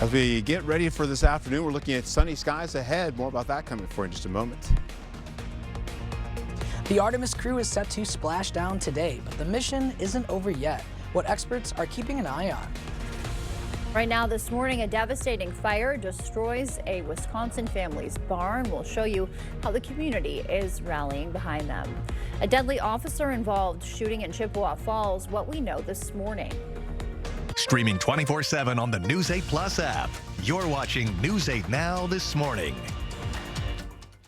As we get ready for this afternoon, we're looking at sunny skies ahead. More about that coming for in just a moment. The Artemis crew is set to splash down today, but the mission isn't over yet. What experts are keeping an eye on. Right now this morning, a devastating fire destroys a Wisconsin family's barn. We'll show you how the community is rallying behind them. A deadly officer involved shooting in Chippewa Falls, what we know this morning. Streaming 24/7 on the News 8 Plus app. You're watching News 8 Now this morning.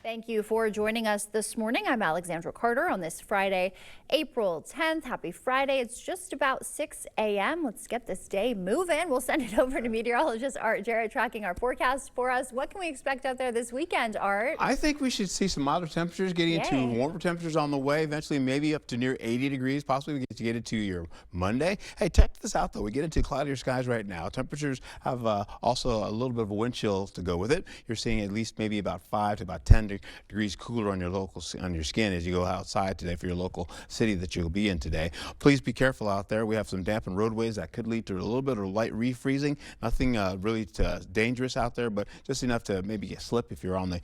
Thank you for joining us this morning. I'm Alexandra Carter on this Friday, April 10th. Happy Friday. It's just about 6 a.m. Let's get this day moving. We'll send it over to meteorologist Art Jarrett tracking our forecast for us. What can we expect out there this weekend, Art? I think we should see some milder temperatures getting into warmer temperatures on the way. Eventually, maybe up to near 80 degrees. Possibly we get into your Monday. Hey, check this out, though. We get into cloudier skies right now. Temperatures have also a little bit of a wind chill to go with it. You're seeing at least maybe about 5 to about 10 degrees cooler on your skin as you go outside today for your local city that you'll be in today. Please be careful out there. We have some dampened roadways that could lead to a little bit of light refreezing. Nothing really dangerous out there, but just enough to maybe get slip if you're on the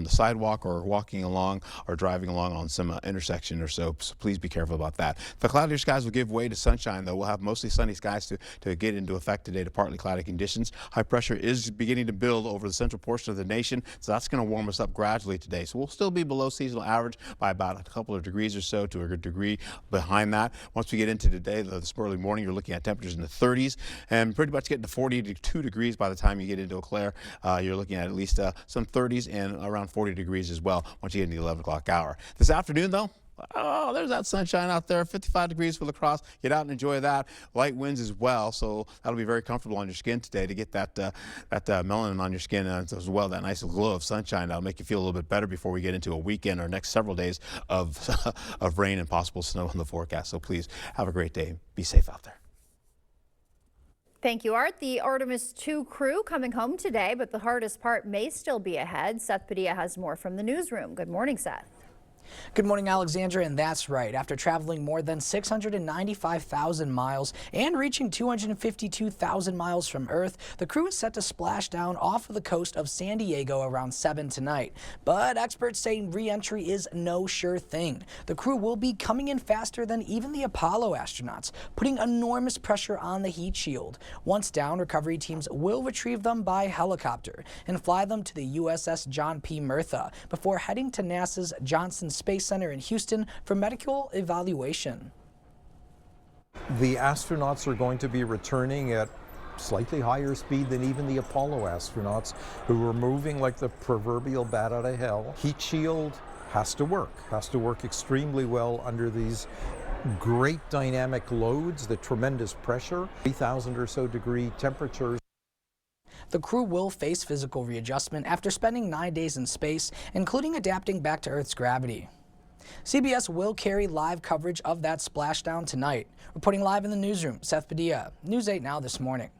sidewalk or walking along or driving along on some intersection or so. So please be careful about that. The cloudier skies will give way to sunshine, though. We'll have mostly sunny skies to get into effect today to partly cloudy conditions. High pressure is beginning to build over the central portion of the nation, so that's going to warm us up gradually today. So we'll still be below seasonal average by about a couple of degrees or so to a degree behind that. Once we get into today, this early morning, you're looking at temperatures in the 30s and pretty much getting to 42 degrees by the time you get into Eau Claire. You're looking at least some 30s and around 40 degrees as well once you get into the 11 o'clock hour. This afternoon, though, oh, there's that sunshine out there. 55 degrees for La Crosse. Get out and enjoy that. Light winds as well, so that'll be very comfortable on your skin today to get that melanin on your skin as well. That nice glow of sunshine that'll make you feel a little bit better before we get into a weekend or next several days of of rain and possible snow in the forecast. So please have a great day. Be safe out there. Thank you, Art. The Artemis II crew coming home today, but the hardest part may still be ahead. Seth Padilla has more from the newsroom. Good morning, Seth. Good morning, Alexandra, and that's right. After traveling more than 695,000 miles and reaching 252,000 miles from Earth, the crew is set to splash down off of the coast of San Diego around 7 tonight. But experts say re-entry is no sure thing. The crew will be coming in faster than even the Apollo astronauts, putting enormous pressure on the heat shield. Once down, recovery teams will retrieve them by helicopter and fly them to the USS John P. Murtha before heading to NASA's Johnson Space Center in Houston for medical evaluation. The astronauts are going to be returning at slightly higher speed than even the Apollo astronauts, who were moving like the proverbial bat out of hell. Heat shield has to work extremely well under these great dynamic loads, the tremendous pressure, 3,000 or so degree temperatures. The crew will face physical readjustment after spending 9 days in space, including adapting back to Earth's gravity. CBS will carry live coverage of that splashdown tonight. Reporting live in the newsroom, Seth Padilla, News 8 Now this morning.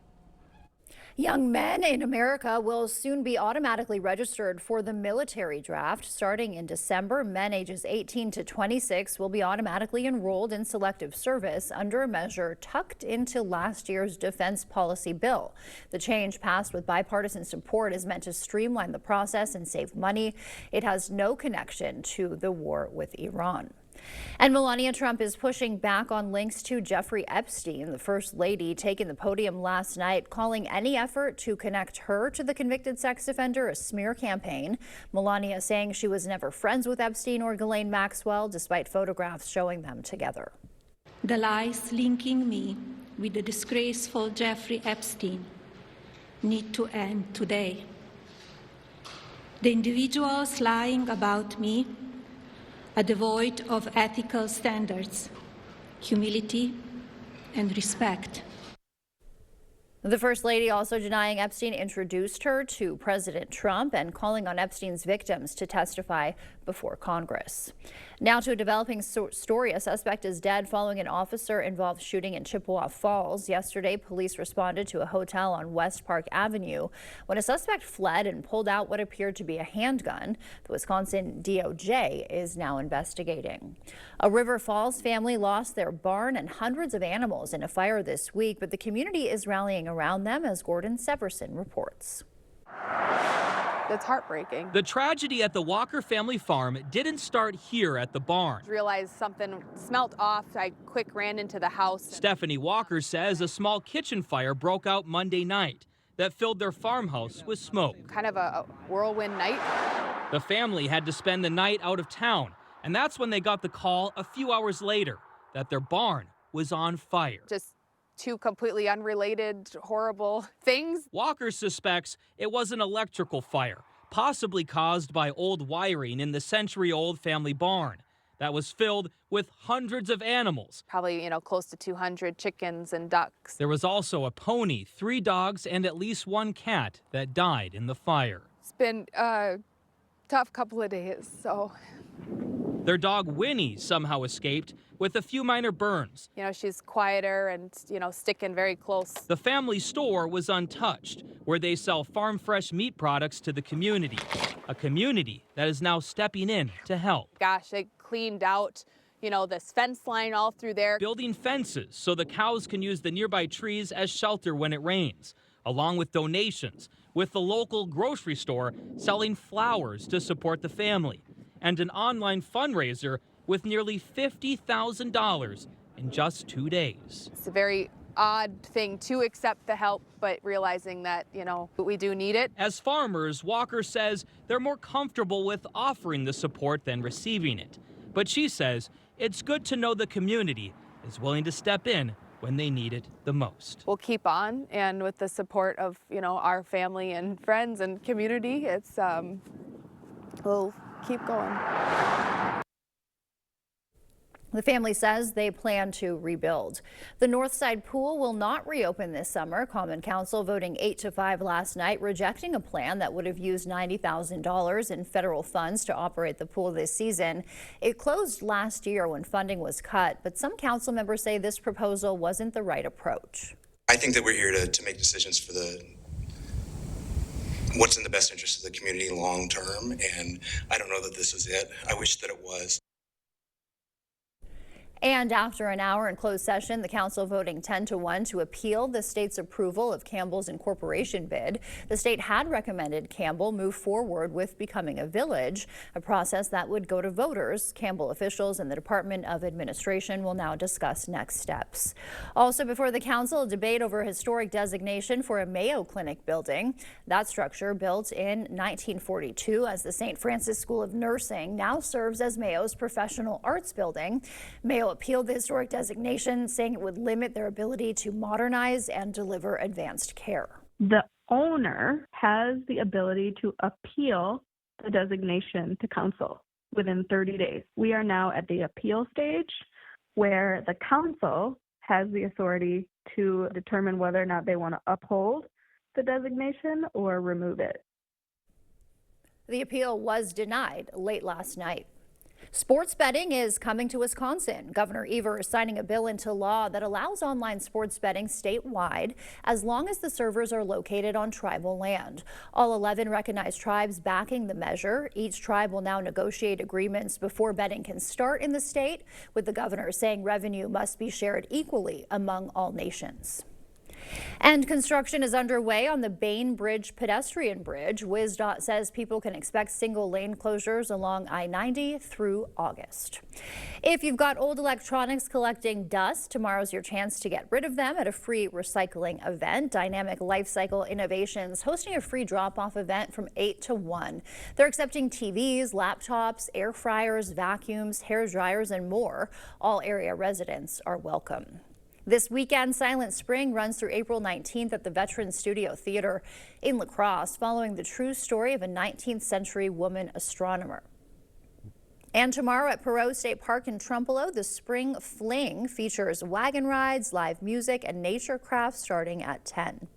Young men in America will soon be automatically registered for the military draft. Starting in December, men ages 18 to 26 will be automatically enrolled in selective service under a measure tucked into last year's defense policy bill. The change, passed with bipartisan support, is meant to streamline the process and save money. It has no connection to the war with Iran. And Melania Trump is pushing back on links to Jeffrey Epstein. The First Lady taking the podium last night, calling any effort to connect her to the convicted sex offender a smear campaign. Melania saying she was never friends with Epstein or Ghislaine Maxwell, despite photographs showing them together. The lies linking me with the disgraceful Jeffrey Epstein need to end today. The individuals lying about me are devoid of ethical standards, humility, and respect. The First Lady also denying Epstein introduced her to President Trump and calling on Epstein's victims to testify before Congress. Now to a developing story. A suspect is dead following an officer-involved shooting in Chippewa Falls. Yesterday, police responded to a hotel on West Park Avenue when a suspect fled and pulled out what appeared to be a handgun. The Wisconsin DOJ is now investigating. A River Falls family lost their barn and hundreds of animals in a fire this week, but the community is rallying around them, as Gordon Severson reports. It's heartbreaking. The tragedy at the Walker family farm didn't start here at the barn. Realized something smelled off. I quick ran into the house. Stephanie Walker says a small kitchen fire broke out Monday night that filled their farmhouse with smoke. Kind of a whirlwind night. The family had to spend the night out of town, and that's when they got the call a few hours later that their barn was on fire. Just two completely unrelated, horrible things. Walker suspects it was an electrical fire, possibly caused by old wiring in the century-old family barn that was filled with hundreds of animals. Probably, close to 200 chickens and ducks. There was also a pony, 3 dogs, and at least 1 cat that died in the fire. It's been a tough couple of days, so. Their dog Winnie somehow escaped with a few minor burns. She's quieter and, sticking very close. The family store was untouched, where they sell farm fresh meat products to the community, a community that is now stepping in to help. Gosh, they cleaned out, this fence line all through there. Building fences so the cows can use the nearby trees as shelter when it rains, along with donations, with the local grocery store selling flowers to support the family, and an online fundraiser with nearly $50,000 in just 2 days. It's a very odd thing to accept the help, but realizing that, we do need it. As farmers, Walker says they're more comfortable with offering the support than receiving it. But she says it's good to know the community is willing to step in when they need it the most. We'll keep on, and with the support of, our family and friends and community, we'll keep going. The family says they plan to rebuild. The Northside Pool will not reopen this summer. Common Council voting 8-5 last night, rejecting a plan that would have used $90,000 in federal funds to operate the pool this season. It closed last year when funding was cut, but some council members say this proposal wasn't the right approach. I think that we're here to make decisions for what's in the best interest of the community long term, and I don't know that this is it. I wish that it was. And after an hour in closed session, the council voting 10-1 to appeal the state's approval of Campbell's incorporation bid. The state had recommended Campbell move forward with becoming a village, a process that would go to voters. Campbell officials and the Department of Administration will now discuss next steps. Also before the council, a debate over historic designation for a Mayo Clinic building. That structure, built in 1942 as the St. Francis School of Nursing, now serves as Mayo's professional arts building. Mayo appealed the historic designation, saying it would limit their ability to modernize and deliver advanced care. The owner has the ability to appeal the designation to council within 30 days. We are now at the appeal stage where the council has the authority to determine whether or not they want to uphold the designation or remove it. The appeal was denied late last night. Sports betting is coming to Wisconsin. Governor Evers is signing a bill into law that allows online sports betting statewide as long as the servers are located on tribal land. All 11 recognized tribes backing the measure. Each tribe will now negotiate agreements before betting can start in the state, with the governor saying revenue must be shared equally among all nations. And construction is underway on the Bainbridge pedestrian bridge. WisDOT says people can expect single lane closures along I-90 through August. If you've got old electronics collecting dust, tomorrow's your chance to get rid of them at a free recycling event. Dynamic Life Cycle Innovations hosting a free drop-off event from 8 to 1. They're accepting TVs, laptops, air fryers, vacuums, hair dryers, and more. All area residents are welcome. This weekend, Silent Spring runs through April 19th at the Veterans Studio Theater in La Crosse, following the true story of a 19th century woman astronomer. And tomorrow at Perot State Park in Trumpelow, the Spring Fling features wagon rides, live music, and nature crafts starting at 10.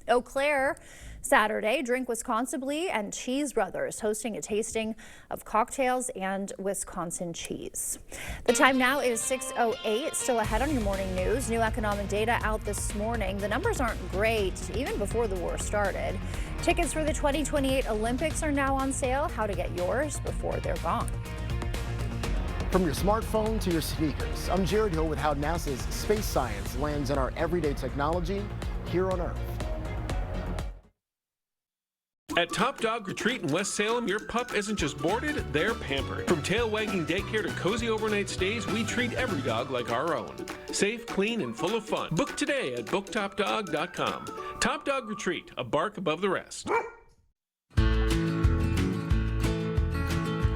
Eau Claire Saturday, Drink Wisconsinably and Cheese Brothers hosting a tasting of cocktails and Wisconsin cheese. The time now is 6:08. Still ahead on your morning news. New economic data out this morning. The numbers aren't great even before the war started. Tickets for the 2028 Olympics are now on sale. How to get yours before they're gone. From your smartphone to your sneakers, I'm Jared Hill with how NASA's space science lands in our everyday technology here on Earth. At Top Dog Retreat in West Salem, your pup isn't just boarded, they're pampered. From tail wagging daycare to cozy overnight stays, we treat every dog like our own. Safe, clean, and full of fun. Book today at booktopdog.com. Top Dog Retreat, a bark above the rest.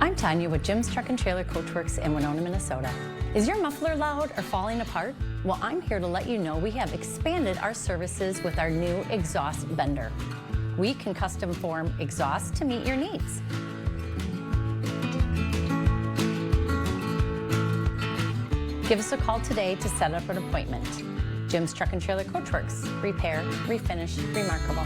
I'm Tanya with Jim's Truck and Trailer Coachworks in Winona, Minnesota. Is your muffler loud or falling apart? Well, I'm here to let you know we have expanded our services with our new exhaust vendor. We can custom form exhaust to meet your needs. Give us a call today to set up an appointment. Jim's Truck and Trailer Coachworks. Repair, refinish, remarkable.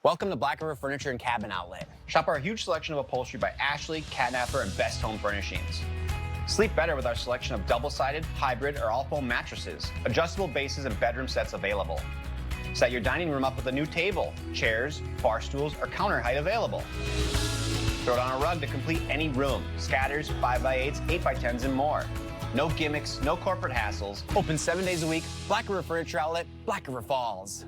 Welcome to Black River Furniture and Cabin Outlet. Shop our huge selection of upholstery by Ashley, Catnapper, and Best Home Furnishings. Sleep better with our selection of double-sided, hybrid, or all-foam mattresses. Adjustable bases and bedroom sets available. Set your dining room up with a new table, chairs, bar stools, or counter height available. Throw down a rug to complete any room. Scatters, 5x8s, 8x10s, and more. No gimmicks, no corporate hassles. Open 7 days a week. Black River Furniture Outlet, Black River Falls.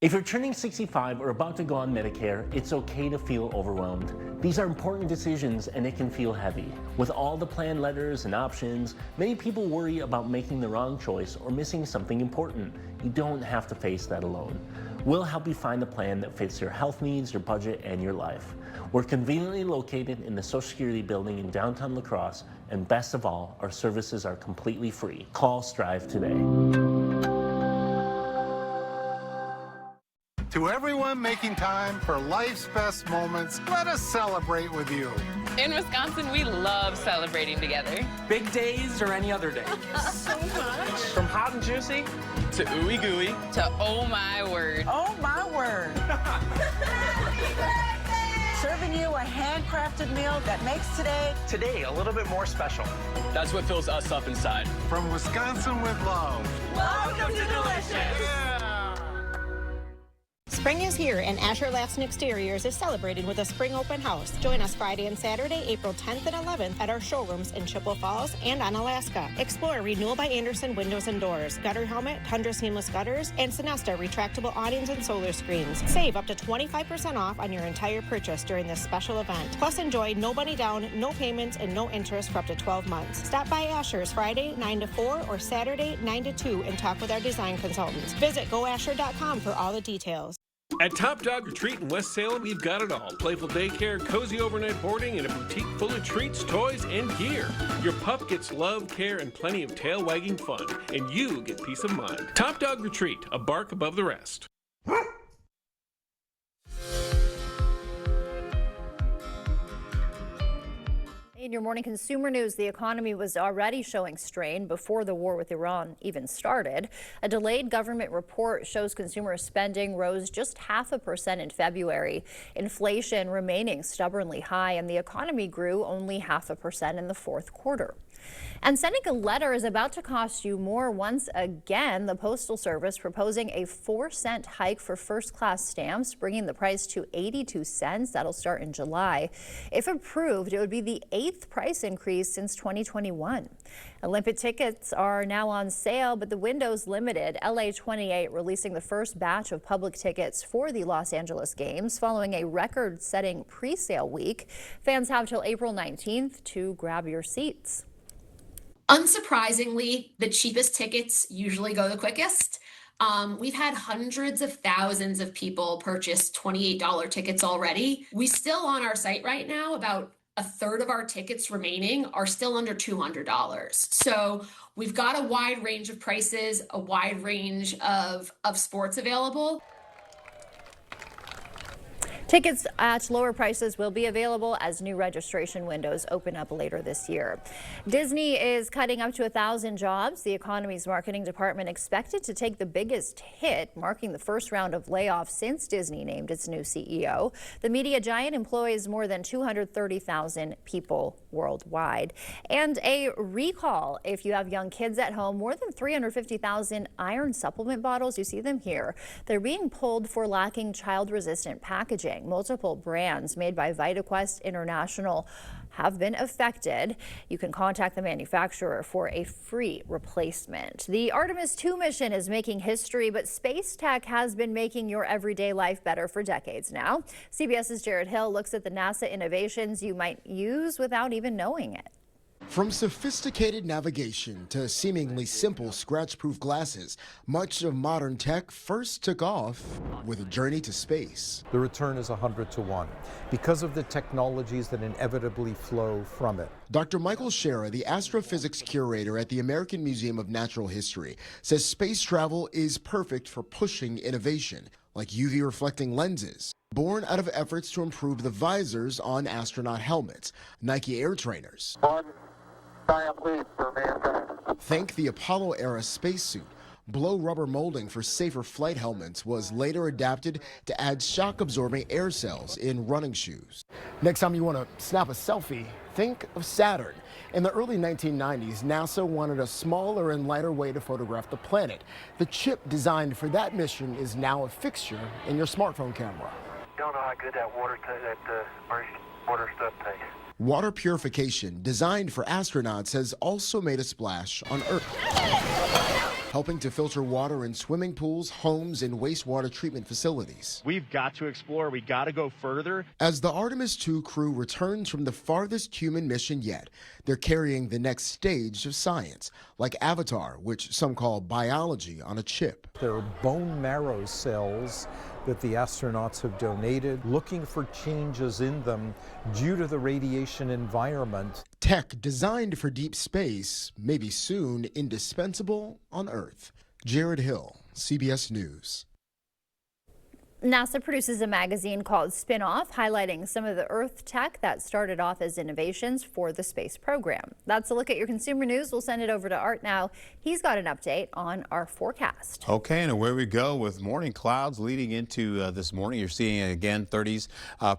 If you're turning 65 or about to go on Medicare, it's okay to feel overwhelmed. These are important decisions and it can feel heavy. With all the plan letters and options, many people worry about making the wrong choice or missing something important. You don't have to face that alone. We'll help you find the plan that fits your health needs, your budget, and your life. We're conveniently located in the Social Security building in downtown La Crosse, and best of all, our services are completely free. Call Strive today. To everyone making time for life's best moments, let us celebrate with you. In Wisconsin, we love celebrating together. Big days or any other day. So much. From hot and juicy to ooey gooey to oh my word. Oh my word. Serving you a handcrafted meal that makes today a little bit more special. That's what fills us up inside. From Wisconsin with love. Welcome to Delicious. Yeah. Spring is here, and Asher Lassen Exteriors is celebrating with a spring open house. Join us Friday and Saturday, April 10th and 11th at our showrooms in Chippewa Falls and Onalaska. Explore Renewal by Andersen Windows and Doors, Gutter Helmet, Tundra Seamless Gutters, and Sinesta retractable awnings and solar screens. Save up to 25% off on your entire purchase during this special event. Plus, enjoy no money down, no payments, and no interest for up to 12 months. Stop by Asher's Friday 9 to 4 or Saturday 9 to 2 and talk with our design consultants. Visit goasher.com for all the details. At Top Dog Retreat in West Salem, we've got it all. Playful daycare, cozy overnight boarding, and a boutique full of treats, toys, and gear. Your pup gets love, care, and plenty of tail-wagging fun. And you get peace of mind. Top Dog Retreat, a bark above the rest. In your morning consumer news, the economy was already showing strain before the war with Iran even started. A delayed government report shows consumer spending rose just 0.5% in February. Inflation remaining stubbornly high, and the economy grew only 0.5% in the fourth quarter. And sending a letter is about to cost you more once again. The Postal Service proposing a 4-cent hike for first-class stamps, bringing the price to 82 cents. That'll start in July. If approved, it would be the 8th price increase since 2021. Olympic tickets are now on sale, but the window's limited. LA28 releasing the first batch of public tickets for the Los Angeles Games following a record-setting pre-sale week. Fans have till April 19th to grab your seats. Unsurprisingly, the cheapest tickets usually go the quickest. We've had hundreds of thousands of people purchase $28 tickets already. We still on our site right now, about a third of our tickets remaining are still under $200. So we've got a wide range of prices, a wide range of sports available. Tickets at lower prices will be available as new registration windows open up later this year. Disney is cutting up to 1,000 jobs. The economy's marketing department expected to take the biggest hit, marking the first round of layoffs since Disney named its new CEO. The media giant employs more than 230,000 people worldwide. And a recall if you have young kids at home. More than 350,000 iron supplement bottles, you see them here. They're being pulled for lacking child-resistant packaging. Multiple brands made by VitaQuest International have been affected. You can contact the manufacturer for a free replacement. The Artemis II mission is making history, but space tech has been making your everyday life better for decades now. CBS's Jared Hill looks at the NASA innovations you might use without even knowing it. From sophisticated navigation to seemingly simple scratch-proof glasses, much of modern tech first took off with a journey to space. The return is 100 to 1 because of the technologies that inevitably flow from it. Dr. Michael Shera, the astrophysics curator at the American Museum of Natural History, says space travel is perfect for pushing innovation, like UV reflecting lenses, born out of efforts to improve the visors on astronaut helmets, Nike Air Trainers. Think the Apollo-era spacesuit. Blow rubber molding for safer flight helmets was later adapted to add shock-absorbing air cells in running shoes. Next time you want to snap a selfie, think of Saturn. In the early 1990s, NASA wanted a smaller and lighter way to photograph the planet. The chip designed for that mission is now a fixture in your smartphone camera. Don't know how good that water stuff tastes. Water purification, designed for astronauts, has also made a splash on Earth, helping to filter water in swimming pools, homes, and wastewater treatment facilities. We've got to explore. We got to go further. As the Artemis II crew returns from the farthest human mission yet, they're carrying the next stage of science, like Avatar, which some call biology on a chip. There are bone marrow cells that the astronauts have donated, looking for changes in them due to the radiation environment. Tech designed for deep space may be soon indispensable on Earth. Jared Hill, CBS News. NASA produces a magazine called Spin-Off, highlighting some of the Earth tech that started off as innovations for the space program. That's a look at your consumer news. We'll send it over to Art now. He's got an update on our forecast. Okay, and away we go with morning clouds leading into this morning. You're seeing, again, 30s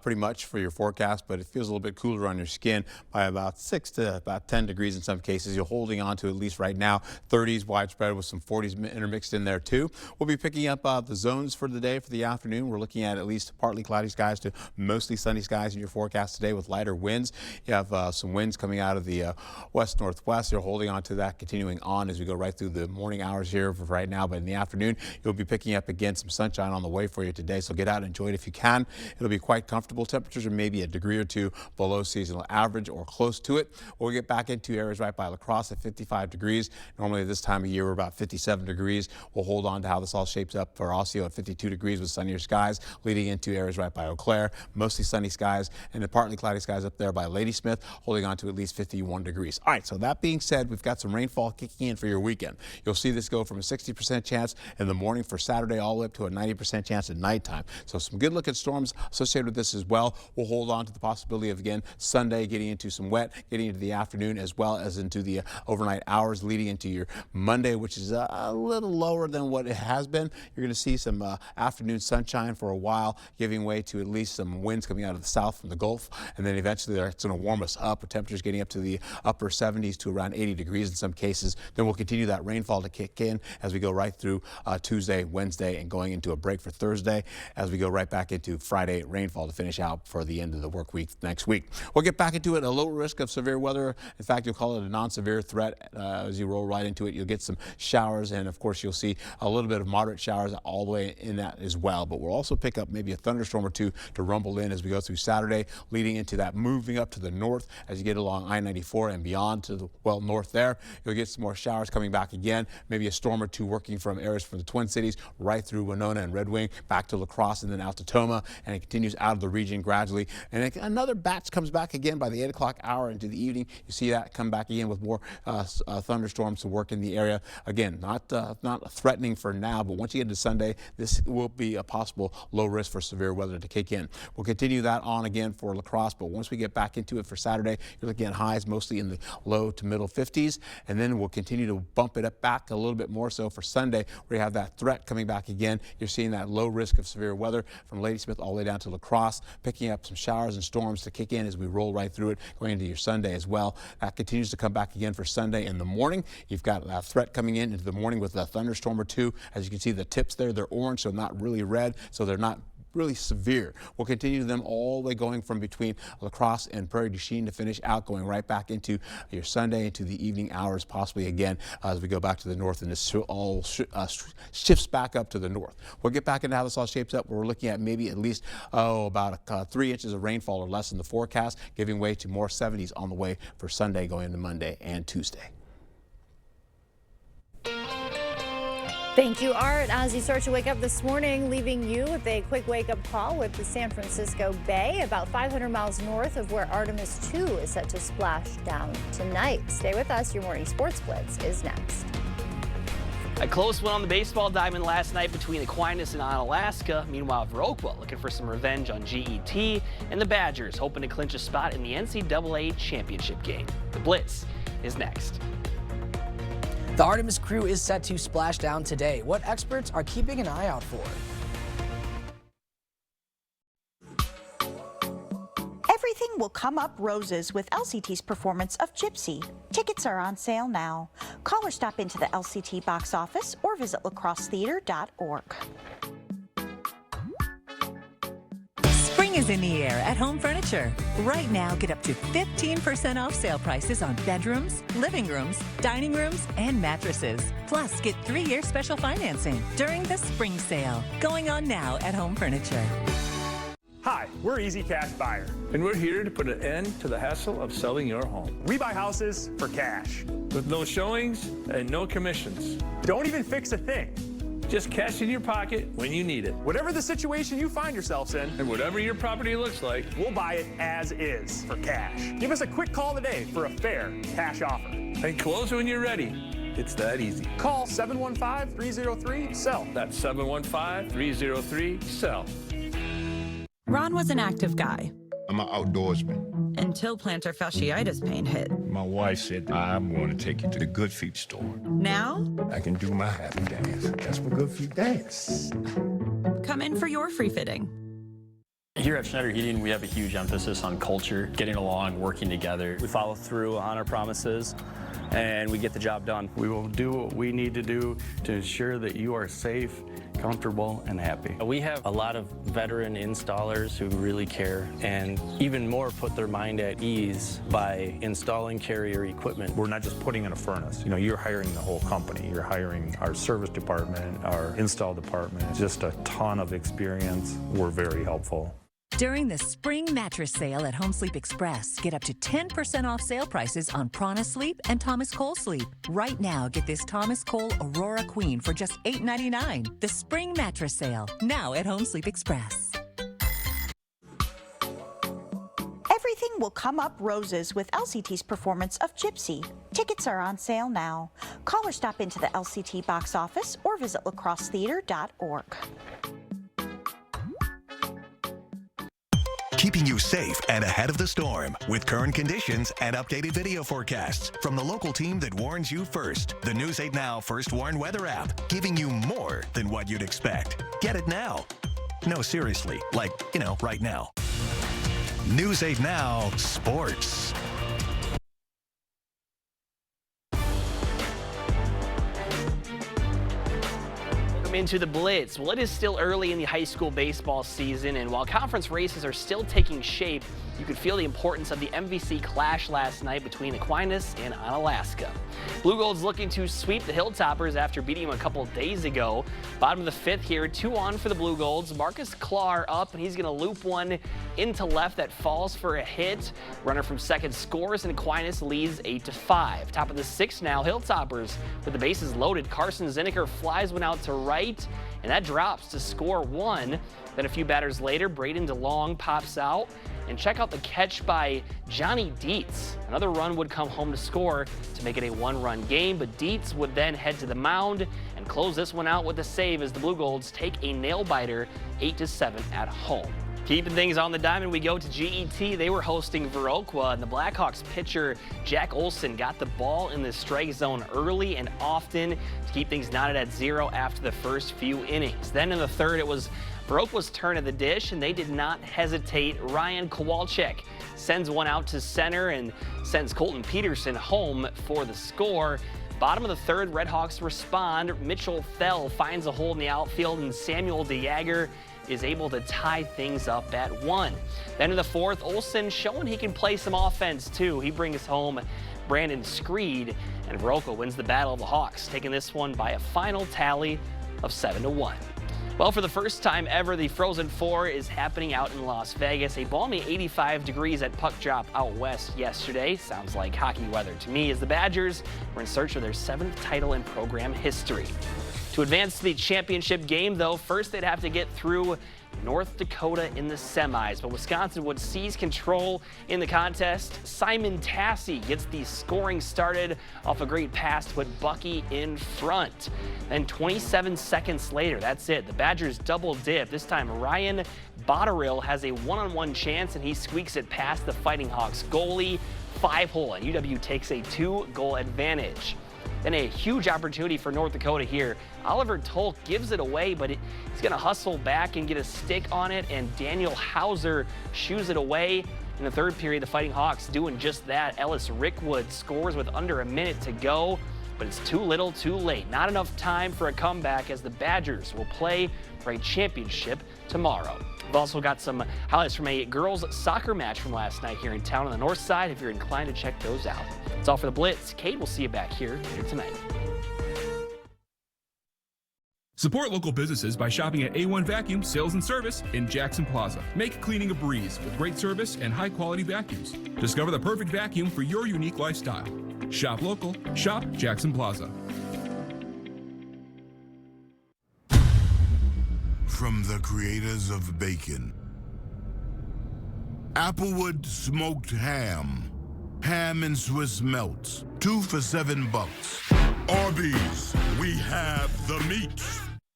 pretty much for your forecast, but it feels a little bit cooler on your skin by about 6 to about 10 degrees in some cases. You're holding on to, at least right now, 30s widespread with some 40s intermixed in there too. We'll be picking up the zones for the day for the afternoon. We're looking at least partly cloudy skies to mostly sunny skies in your forecast today with lighter winds. You have some winds coming out of the west-northwest. You're holding on to that, continuing on as we go right through the morning hours here for right now. But in the afternoon, you'll be picking up again some sunshine on the way for you today. So get out and enjoy it if you can. It'll be quite comfortable. Temperatures are maybe a degree or two below seasonal average or close to it. We'll get back into areas right by La Crosse at 55 degrees. Normally this time of year, we're about 57 degrees. We'll hold on to how this all shapes up for Osseo at 52 degrees with sunnier skies leading into areas right by Eau Claire, mostly sunny skies, and then partly cloudy skies up there by Ladysmith, holding on to at least 51 degrees. All right, so that being said, we've got some rainfall kicking in for your weekend. You'll see this go from a 60% chance in the morning for Saturday all the way up to a 90% chance at nighttime. So some good looking storms associated with this as well. We'll hold on to the possibility of, again, Sunday getting into some wet, getting into the afternoon as well as into the overnight hours leading into your Monday, which is a little lower than what it has been. You're going to see some afternoon sunshine for a while, giving way to at least some winds coming out of the south from the Gulf, and then eventually it's going to warm us up with temperatures getting up to the upper 70s to around 80 degrees in some cases. Then we'll continue that rainfall to kick in as we go right through Tuesday, Wednesday, and going into a break for Thursday as we go right back into Friday rainfall to finish out for the end of the work week next week. We'll get back into it. A low risk of severe weather. In fact, you'll call it a non-severe threat as you roll right into it. You'll get some showers, and of course you'll see a little bit of moderate showers all the way in that as well. But we'll also pick up maybe a thunderstorm or two to rumble in as we go through Saturday, leading into that moving up to the north as you get along I-94 and beyond to the north there. You'll get some more showers coming back again, maybe a storm or two working from areas from the Twin Cities right through Winona and Red Wing, back to La Crosse and then out to Toma, and it continues out of the region gradually. And another batch comes back again by the 8 o'clock hour into the evening. You see that come back again with more thunderstorms to work in the area. Again, not threatening for now, but once you get into Sunday, this will be a possible possible low risk for severe weather to kick in. We'll continue that on again for La Crosse, but once we get back into it for Saturday, you're looking at highs mostly in the low to middle 50s, and then we'll continue to bump it up back a little bit more so for Sunday, where you have that threat coming back again. You're seeing that low risk of severe weather from Ladysmith all the way down to La Crosse, picking up some showers and storms to kick in as we roll right through it going into your Sunday as well. That continues to come back again for Sunday in the morning. You've got that threat coming in into the morning with a thunderstorm or two. As you can see, the tips there, they're orange, so not really red, so they're not really severe. We'll continue them all the way going from between La Crosse and Prairie du Chien to finish out, going right back into your Sunday, into the evening hours, possibly again as we go back to the north, and this all shifts back up to the north. We'll get back into how this all shapes up. We're looking at maybe at least about 3 inches of rainfall or less in the forecast, giving way to more 70s on the way for Sunday going into Monday and Tuesday. Thank you, Art. As you start to wake up this morning, leaving you with a quick wake-up call with the San Francisco Bay, about 500 miles north of where Artemis II is set to splash down tonight. Stay with us. Your morning sports blitz is next. A close one on the baseball diamond last night between Aquinas and Onalaska. Meanwhile, Viroqua looking for some revenge on GET, and the Badgers hoping to clinch a spot in the NCAA championship game. The blitz is next. The Artemis crew is set to splash down today. What experts are keeping an eye out for? Everything will come up roses with LCT's performance of Gypsy. Tickets are on sale now. Call or stop into the LCT box office or visit lacrossetheater.org. Spring is in the air at Home Furniture. Right now, get up to 15% off sale prices on bedrooms, living rooms, dining rooms, and mattresses. Plus, get 3-year special financing during the spring sale. Going on now at Home Furniture. Hi, we're Easy Cash Buyer. And we're here to put an end to the hassle of selling your home. We buy houses for cash. With no showings and no commissions. Don't even fix a thing. Just cash in your pocket when you need it. Whatever the situation you find yourselves in, and whatever your property looks like, we'll buy it as is for cash. Give us a quick call today for a fair cash offer. And close when you're ready. It's that easy. Call 715-303-SELL. That's 715-303-SELL. Ron was an active guy. I'm an outdoorsman. Until plantar fasciitis pain hit. My wife said, I'm going to take you to the Good Feet store. Now? I can do my happy dance. That's my Good Feet dance. Come in for your free fitting. Here at Schneider Heating, we have a huge emphasis on culture, getting along, working together. We follow through on our promises, and we get the job done. We will do what we need to do to ensure that you are safe, comfortable, and happy. We have a lot of veteran installers who really care and even more put their mind at ease by installing Carrier equipment. We're not just putting in a furnace. You know, you're hiring the whole company. You're hiring our service department, our install department, just a ton of experience. We're very helpful. During the spring mattress sale at Home Sleep Express, get up to 10% off sale prices on Prana Sleep and Thomas Cole Sleep. Right now, get this Thomas Cole Aurora Queen for just $8.99. The spring mattress sale, now at Home Sleep Express. Everything will come up roses with LCT's performance of Gypsy. Tickets are on sale now. Call or stop into the LCT box office or visit lacrossetheater.org. Keeping you safe and ahead of the storm with current conditions and updated video forecasts from the local team that warns you first. The News 8 Now First Warn Weather app, giving you more than what you'd expect. Get it now. No, seriously, like, right now. News 8 Now Sports. Into the Blitz. Well, it is still early in the high school baseball season, and while conference races are still taking shape, you could feel the importance of the MVC clash last night between Aquinas and Onalaska. Blue Gold's looking to sweep the Hilltoppers after beating them a couple days ago. Bottom of the fifth here, 2-on for the Blue Golds. Marcus Clark up, and he's going to loop one into left that falls for a hit. Runner from second scores, and Aquinas leads 8-5. Top of the sixth now, Hilltoppers with the bases loaded. Carson Zinnicker flies one out to right, and that drops to score one. Then a few batters later, Braden DeLong pops out, And check out the catch by Johnny Dietz. Another run would come home to score to make it a one-run game, but Dietz would then head to the mound and close this one out with a save as the Blue Golds take a nail-biter 8-7 at home. Keeping things on the diamond, we go to GET. They were hosting Viroqua, and the Blackhawks pitcher Jack Olson got the ball in the strike zone early and often to keep things knotted at 0 after the first few innings. Then in the third, it was Viroqua's turn at the dish, and they did not hesitate. Ryan Kowalczyk sends one out to center and sends Colton Peterson home for the score. Bottom of the third, Redhawks respond. Mitchell Fell finds a hole in the outfield, and Samuel DeJager is able to tie things up at 1. Then in the fourth, Olson showing he can play some offense too. He brings home Brandon Screed, and Viroqua wins the Battle of the Hawks, taking this one by a final tally of 7-1. Well, for the first time ever, the Frozen Four is happening out in Las Vegas. A balmy 85 degrees at Puck Drop out west yesterday. Sounds like hockey weather to me, as the Badgers were in search of their 7th title in program history. To advance to the championship game, though, first they'd have to get through North Dakota in the semis, but Wisconsin would seize control in the contest. Simon Tassi gets the scoring started off a great pass to put Bucky in front. Then 27 seconds later, that's it. The Badgers double dip. This time Ryan Botterill has a one-on-one chance, and he squeaks it past the Fighting Hawks goalie. 5-hole, and UW takes a 2-goal advantage. Then a huge opportunity for North Dakota here. Oliver Tolk gives it away, but he's going to hustle back and get a stick on it, and Daniel Hauser shoos it away. In the third period, the Fighting Hawks doing just that. Ellis Rickwood scores with under a minute to go, but it's too little too late. Not enough time for a comeback, as the Badgers will play for a championship tomorrow. We've also got some highlights from a girls soccer match from last night here in town on the north side, if you're inclined to check those out. That's all for the Blitz. Kate, we'll see you back here later tonight. Support local businesses by shopping at A1 Vacuum Sales and Service in Jackson Plaza. Make cleaning a breeze with great service and high-quality vacuums. Discover the perfect vacuum for your unique lifestyle. Shop local. Shop Jackson Plaza. From the creators of bacon, Applewood smoked ham, ham and Swiss melts, 2 for $7. Arby's, we have the meat.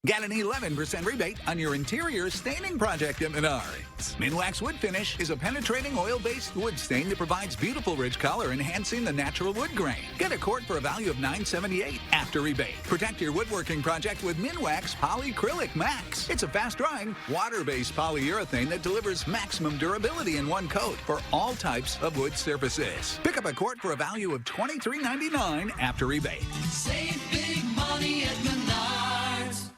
Get an 11% rebate on your interior staining project at Menards. Minwax Wood Finish is a penetrating oil-based wood stain that provides beautiful rich color, enhancing the natural wood grain. Get a quart for a value of $9.78 after rebate. Protect your woodworking project with Minwax Polycrylic Max. It's a fast-drying, water-based polyurethane that delivers maximum durability in one coat for all types of wood surfaces. Pick up a quart for a value of $23.99 after rebate. Save big money at Menards.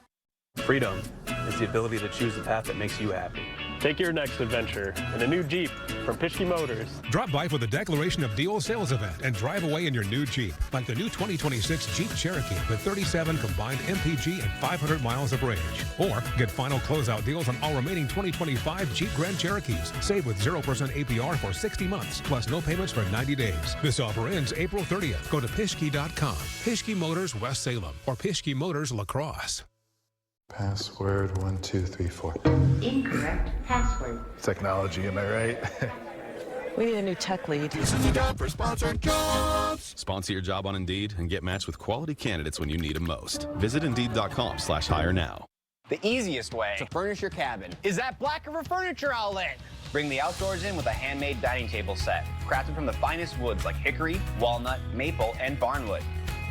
Freedom is the ability to choose the path that makes you happy. Take your next adventure in a new Jeep from Pischke Motors. Drop by for the Declaration of Deal sales event and drive away in your new Jeep, like the new 2026 Jeep Cherokee with 37 combined MPG and 500 miles of range. Or get final closeout deals on all remaining 2025 Jeep Grand Cherokees. Save with 0% APR for 60 months, plus no payments for 90 days. This offer ends April 30th. Go to Pischke.com. Pischke Motors West Salem or Pischke Motors La Crosse. Password 1, 2, 3, 4. Incorrect password. Technology, am I right? We need a new tech lead. This is the job for Sponsored Jobs. Sponsor your job on Indeed and get matched with quality candidates when you need them most. Visit Indeed.com/hire now. The easiest way to furnish your cabin is at Black River Furniture Outlet. Bring the outdoors in with a handmade dining table set, crafted from the finest woods like hickory, walnut, maple, and barnwood.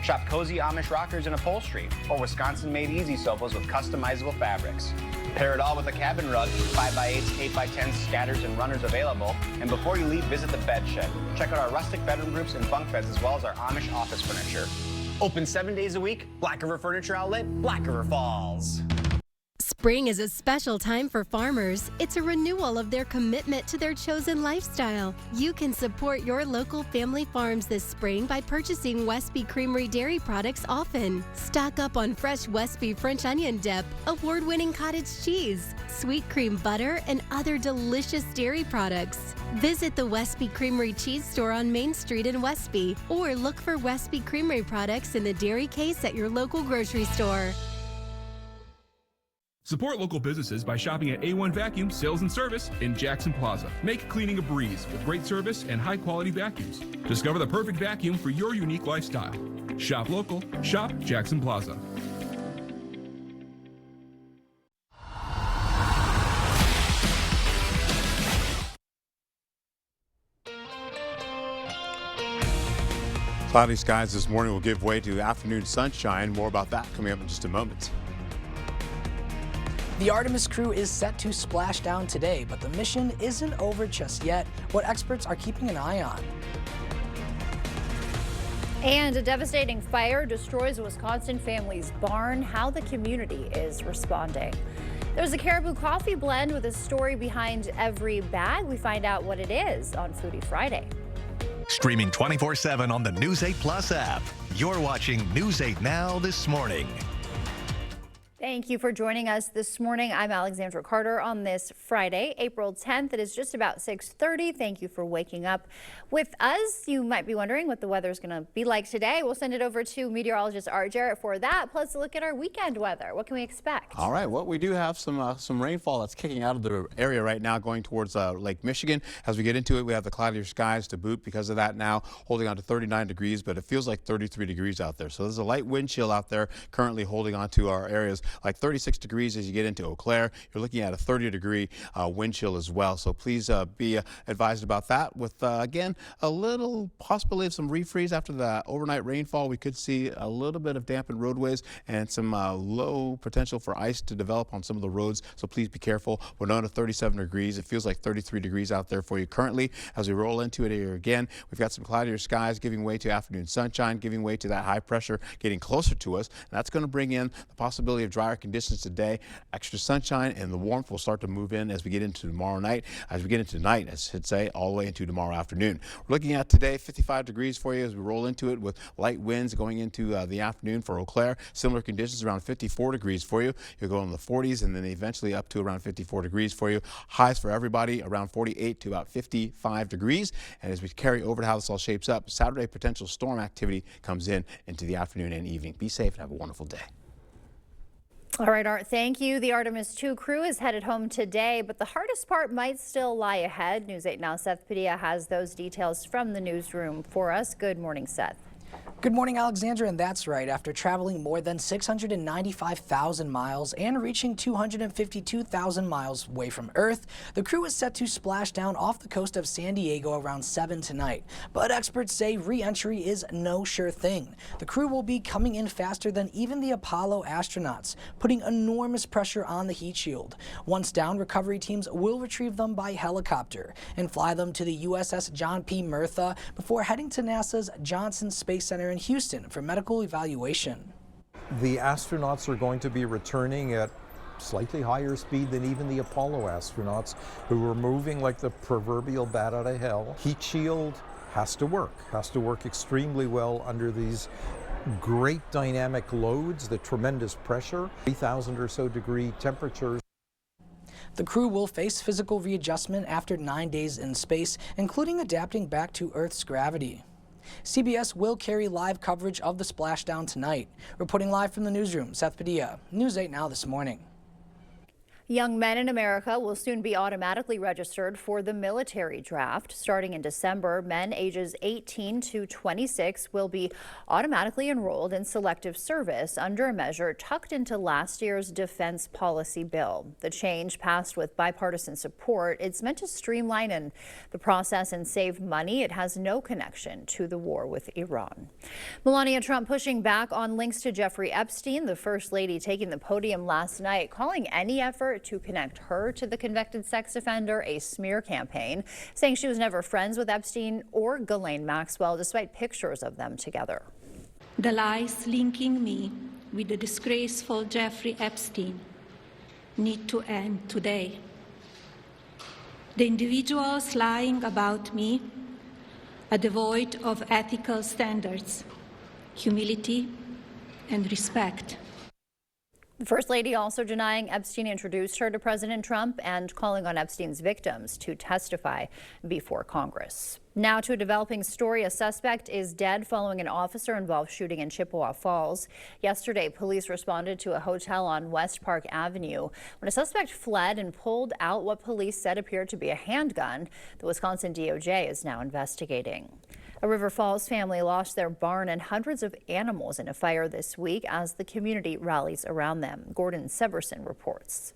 Shop cozy Amish rockers and upholstery, or Wisconsin-made easy sofas with customizable fabrics. Pair it all with a cabin rug, 5x8s, 8x10s, scatters, and runners available. And before you leave, visit the bed shed. Check out our rustic bedroom groups and bunk beds, as well as our Amish office furniture. Open 7 days a week, Black River Furniture Outlet, Black River Falls. Spring is a special time for farmers. It's a renewal of their commitment to their chosen lifestyle. You can support your local family farms this spring by purchasing Westby Creamery dairy products often. Stock up on fresh Westby French onion dip, award-winning cottage cheese, sweet cream butter, and other delicious dairy products. Visit the Westby Creamery Cheese Store on Main Street in Westby, or look for Westby Creamery products in the dairy case at your local grocery store. Support local businesses by shopping at A1 Vacuum Sales and Service in Jackson Plaza. Make cleaning a breeze with great service and high-quality vacuums. Discover the perfect vacuum for your unique lifestyle. Shop local. Shop Jackson Plaza. Cloudy skies this morning will give way to afternoon sunshine. More about that coming up in just a moment. The Artemis crew is set to splash down today, but the mission isn't over just yet, what experts are keeping an eye on. And a devastating fire destroys a Wisconsin family's barn. How the community is responding. There's a Caribou coffee blend with a story behind every bag. We find out what it is on Foodie Friday. Streaming 24/7 on the News 8 Plus app. You're watching News 8 Now this morning. Thank you for joining us this morning. I'm Alexandra Carter on this Friday, April 10th. It is just about 6:30. Thank you for waking up with us. You might be wondering what the weather is going to be like today. We'll send it over to meteorologist Art Jarrett for that, plus a look at our weekend weather. What can we expect? All right, well, we do have some rainfall that's kicking out of the area right now, going towards Lake Michigan. As we get into it, we have the cloudier skies to boot because of that now, holding on to 39 degrees, but it feels like 33 degrees out there. So there's a light wind chill out there currently holding on to our areas, like 36 degrees as you get into Eau Claire. You're looking at a 30-degree wind chill as well. So please be advised about that. With, again, a little possibility of some refreeze after the overnight rainfall. We could see a little bit of dampened roadways and some low potential for ice to develop on some of the roads. So please be careful. We're down to 37 degrees. It feels like 33 degrees out there for you currently. As we roll into it here again, we've got some cloudier skies giving way to afternoon sunshine, giving way to that high pressure getting closer to us. And that's going to bring in the possibility of drier conditions today. Extra sunshine and the warmth will start to move in as we get into tomorrow night, as we get into tonight, I should say, all the way into tomorrow afternoon. We're looking at today 55 degrees for you as we roll into it with light winds going into the afternoon for Eau Claire. Similar conditions around 54 degrees for you. You'll go in the 40s and then eventually up to around 54 degrees for you. Highs for everybody around 48 to about 55 degrees. And as we carry over to how this all shapes up, Saturday potential storm activity comes in into the afternoon and evening. Be safe and have a wonderful day. All right, Art, thank you. The Artemis 2 crew is headed home today, but the hardest part might still lie ahead. News 8 Now, Seth Padilla has those details from the newsroom for us. Good morning, Seth. Good morning, Alexandra, and that's right. After traveling more than 695,000 miles and reaching 252,000 miles away from Earth, the crew is set to splash down off the coast of San Diego around 7 tonight. But experts say re-entry is no sure thing. The crew will be coming in faster than even the Apollo astronauts, putting enormous pressure on the heat shield. Once down, recovery teams will retrieve them by helicopter and fly them to the USS John P. Murtha before heading to NASA's Johnson Space Center in Houston for medical evaluation. The astronauts are going to be returning at slightly higher speed than even the Apollo astronauts, who were moving like the proverbial bat out of hell. Heat shield has to work extremely well under these great dynamic loads, the tremendous pressure, 3,000 or so degree temperatures. The crew will face physical readjustment after 9 days in space, including adapting back to Earth's gravity. CBS will carry live coverage of the splashdown tonight. Reporting live from the newsroom, Seth Padilla, News 8 Now this morning. Young men in America will soon be automatically registered for the military draft. Starting in December, men ages 18 to 26 will be automatically enrolled in selective service under a measure tucked into last year's defense policy bill. The change passed with bipartisan support. It's meant to streamline the process and save money. It has no connection to the war with Iran. Melania Trump pushing back on links to Jeffrey Epstein, the First Lady taking the podium last night, calling any effort to connect her to the convicted sex offender a smear campaign, saying she was never friends with Epstein or Ghislaine Maxwell, despite pictures of them together. The lies linking me with the disgraceful Jeffrey Epstein need to end today. The individuals lying about me are devoid of ethical standards, humility, and respect. The First Lady also denying Epstein introduced her to President Trump and calling on Epstein's victims to testify before Congress. Now to a developing story. A suspect is dead following an officer-involved shooting in Chippewa Falls. Yesterday, police responded to a hotel on West Park Avenue when a suspect fled and pulled out what police said appeared to be a handgun. The Wisconsin DOJ is now investigating. A River Falls family lost their barn and hundreds of animals in a fire this week as the community rallies around them. Gordon Severson reports.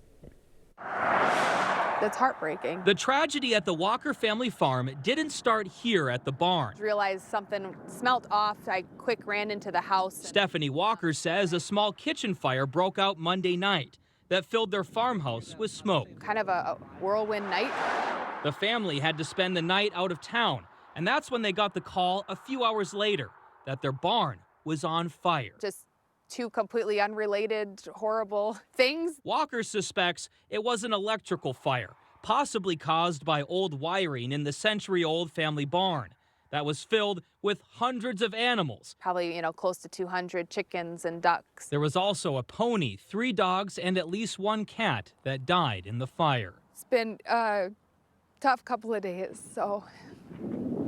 That's heartbreaking. The tragedy at the Walker family farm didn't start here at the barn. Realized something smelled off. I quick ran into the house. Stephanie Walker says a small kitchen fire broke out Monday night that filled their farmhouse with smoke. Kind of a whirlwind night. The family had to spend the night out of town, and that's when they got the call a few hours later that their barn was on fire. Just two completely unrelated, horrible things. Walker suspects it was an electrical fire, possibly caused by old wiring in the century-old family barn that was filled with hundreds of animals. Probably, close to 200 chickens and ducks. There was also a pony, 3 dogs, and at least 1 cat that died in the fire. It's been a tough couple of days, so.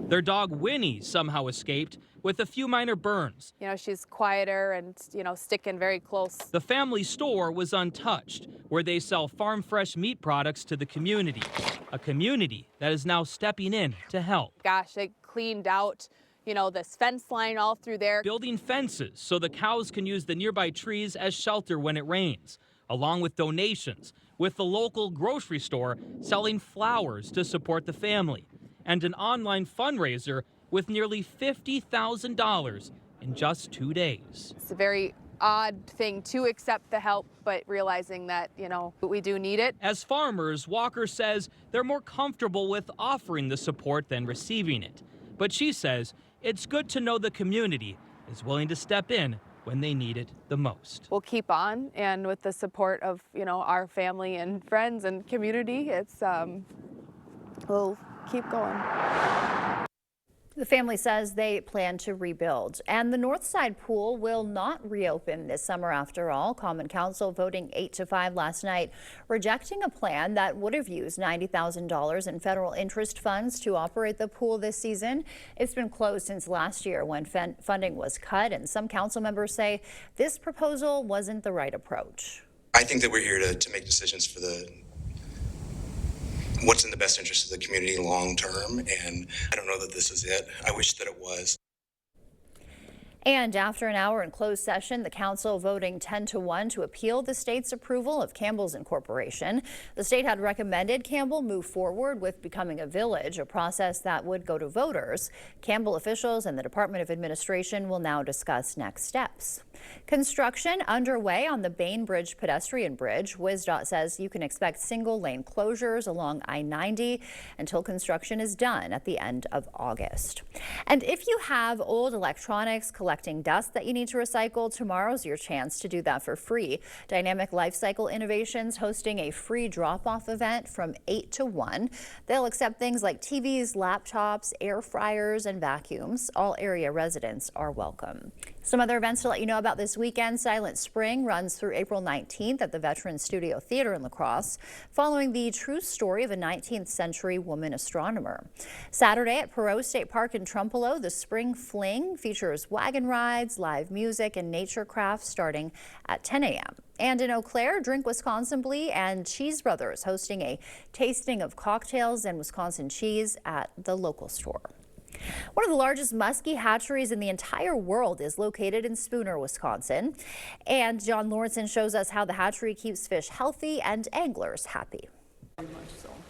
Their dog Winnie somehow escaped with a few minor burns. She's quieter and, sticking very close. The family store was untouched, where they sell farm fresh meat products to the community, a community that is now stepping in to help. Gosh, they cleaned out, this fence line all through there. Building fences so the cows can use the nearby trees as shelter when it rains, along with donations, with the local grocery store selling flowers to support the family, and an online fundraiser with nearly $50,000 in just 2 days. It's a very odd thing to accept the help, but realizing that, we do need it. As farmers, Walker says they're more comfortable with offering the support than receiving it. But she says it's good to know the community is willing to step in when they need it the most. We'll keep on, and with the support of, our family and friends and community, we'll keep going. The family says they plan to rebuild, and the Northside Pool will not reopen this summer after all. Common Council voting 8-5 last night, rejecting a plan that would have used $90,000 in federal interest funds to operate the pool this season. It's been closed since last year when funding was cut, and some council members say this proposal wasn't the right approach. I think that we're here to make decisions for what's in the best interest of the community long term, and I don't know that this is it. I wish that it was. And after an hour in closed session, the council voting 10-1 to appeal the state's approval of Campbell's incorporation. The state had recommended Campbell move forward with becoming a village, a process that would go to voters. Campbell officials and the Department of Administration will now discuss next steps. Construction underway on the Bainbridge pedestrian bridge. WisDOT says you can expect single-lane closures along I-90 until construction is done at the end of August. And if you have old electronics, collecting dust that you need to recycle, tomorrow's your chance to do that for free. Dynamic Life Cycle Innovations hosting a free drop-off event from 8 to 1. They'll accept things like TVs, laptops, air fryers, and vacuums. All area residents are welcome. Some other events to let you know about this weekend. Silent Spring runs through April 19th at the Veterans Studio Theater in La Crosse, following the true story of a 19th century woman astronomer. Saturday at Perot State Park in Trumpealo, the Spring Fling features wagon rides, live music, and nature crafts starting at 10 a.m. And in Eau Claire, Drink Wisconsinably and Cheese Brothers hosting a tasting of cocktails and Wisconsin cheese at the local store. One of the largest muskie hatcheries in the entire world is located in Spooner, Wisconsin. And John Lawrenson shows us how the hatchery keeps fish healthy and anglers happy.